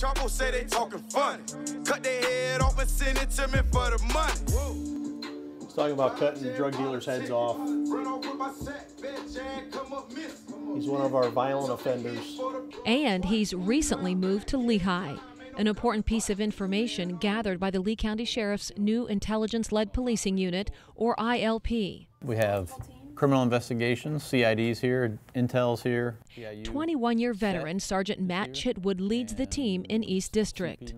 trouble, say they talking funny. Cut their head off and send it to me for the money. He's talking about cutting drug dealers' heads off. He's one of our violent offenders. And he's recently moved to Lehigh. An important piece of information gathered by the Lee County Sheriff's new Intelligence-Led Policing Unit, or ILP. We have criminal investigations, CIDs here, Intel's here. 21-year veteran Sergeant Matt Chitwood leads the team in East District.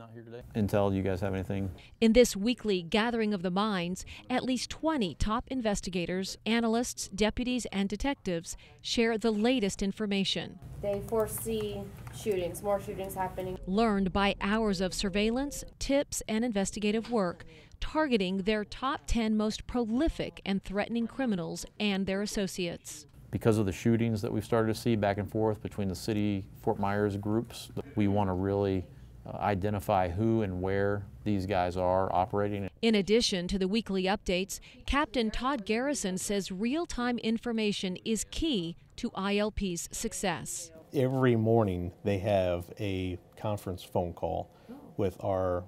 Intel, do you guys have anything? In this weekly gathering of the minds, at least 20 top investigators, analysts, deputies, and detectives share the latest information. They foresee shootings, more shootings happening. Learned by hours of surveillance, tips, and investigative work, targeting their top 10 most prolific and threatening criminals and their associates. Because of the shootings that we've started to see back and forth between the city, Fort Myers groups, we want to really identify who and where these guys are operating. In addition to the weekly updates, Captain Todd Garrison says real-time information is key to ILP's success. Every morning they have a conference phone call with our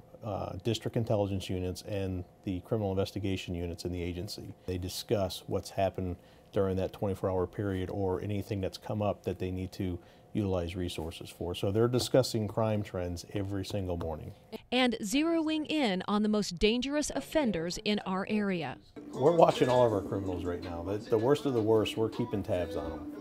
district intelligence units and the criminal investigation units in the agency. They discuss what's happened during that 24-hour period or anything that's come up that they need to utilize resources for. So they're discussing crime trends every single morning. And zeroing in on the most dangerous offenders in our area. We're watching all of our criminals right now. The worst of the worst, we're keeping tabs on them.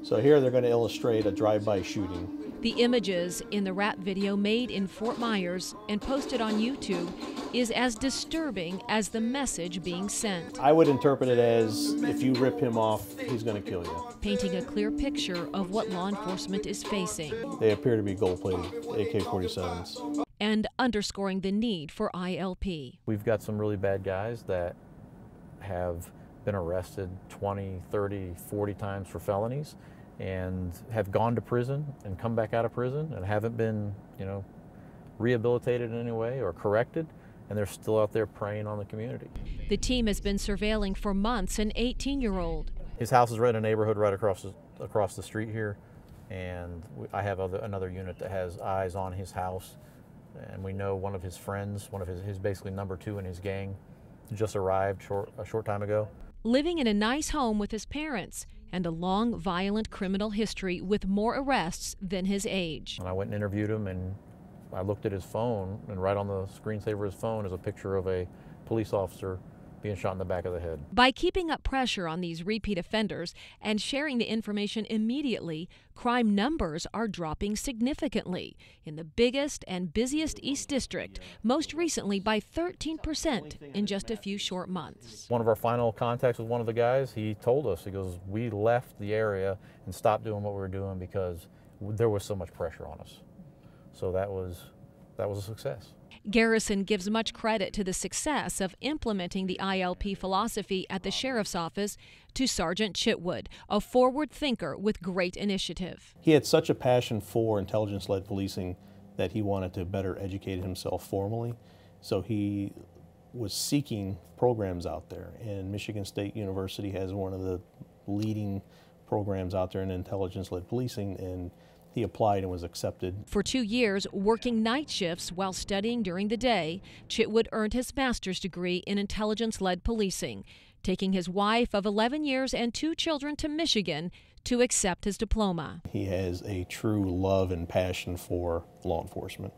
So here they're going to illustrate a drive-by shooting. The images in the rap video made in Fort Myers and posted on YouTube is as disturbing as the message being sent. I would interpret it as, if you rip him off, he's going to kill you. Painting a clear picture of what law enforcement is facing. They appear to be gold-plated AK-47s. And underscoring the need for ILP. We've got some really bad guys that have been arrested 20, 30, 40 times for felonies and have gone to prison and come back out of prison and haven't been, rehabilitated in any way or corrected, and they're still out there preying on the community. The team has been surveilling for months an 18-year-old. His house is right in a neighborhood right across the street here, and I have another unit that has eyes on his house, and we know one of his friends, one of his basically number 2 in his gang, just arrived a short time ago. Living in a nice home with his parents and a long, violent criminal history with more arrests than his age. And I went and interviewed him, and I looked at his phone, and right on the screensaver of his phone is a picture of a police officer being shot in the back of the head. By keeping up pressure on these repeat offenders and sharing the information immediately, crime numbers are dropping significantly in the biggest and busiest East District, most recently by 13% in just a few short months. One of our final contacts with one of the guys, he told us, he goes, we left the area and stopped doing what we were doing because there was so much pressure on us. So that was a success. Garrison gives much credit to the success of implementing the ILP philosophy at the Sheriff's Office to Sergeant Chitwood, a forward thinker with great initiative. He had such a passion for intelligence-led policing that he wanted to better educate himself formally. So he was seeking programs out there, and Michigan State University has one of the leading programs out there in intelligence-led policing, and he applied and was accepted. For 2 years, working night shifts while studying during the day, Chitwood earned his master's degree in intelligence-led policing, taking his wife of 11 years and 2 children to Michigan to accept his diploma. He has a true love and passion for law enforcement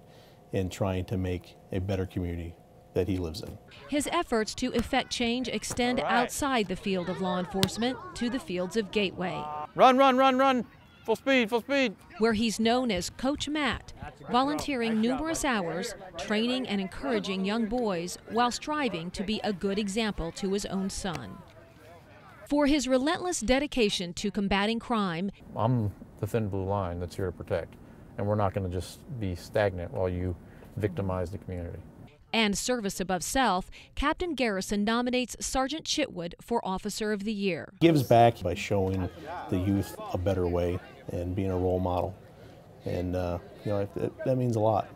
and trying to make a better community that he lives in. His efforts to effect change extend outside the field of law enforcement to the fields of Gateway. Run, run, run, run! Full speed, full speed! Where he's known as Coach Matt, volunteering numerous hours, training and encouraging young boys while striving to be a good example to his own son. For his relentless dedication to combating crime, I'm the thin blue line that's here to protect, and we're not going to just be stagnant while you victimize the community. And service above self, Captain Garrison nominates Sergeant Chitwood for Officer of the Year. Gives back by showing the youth a better way and being a role model, and that means a lot.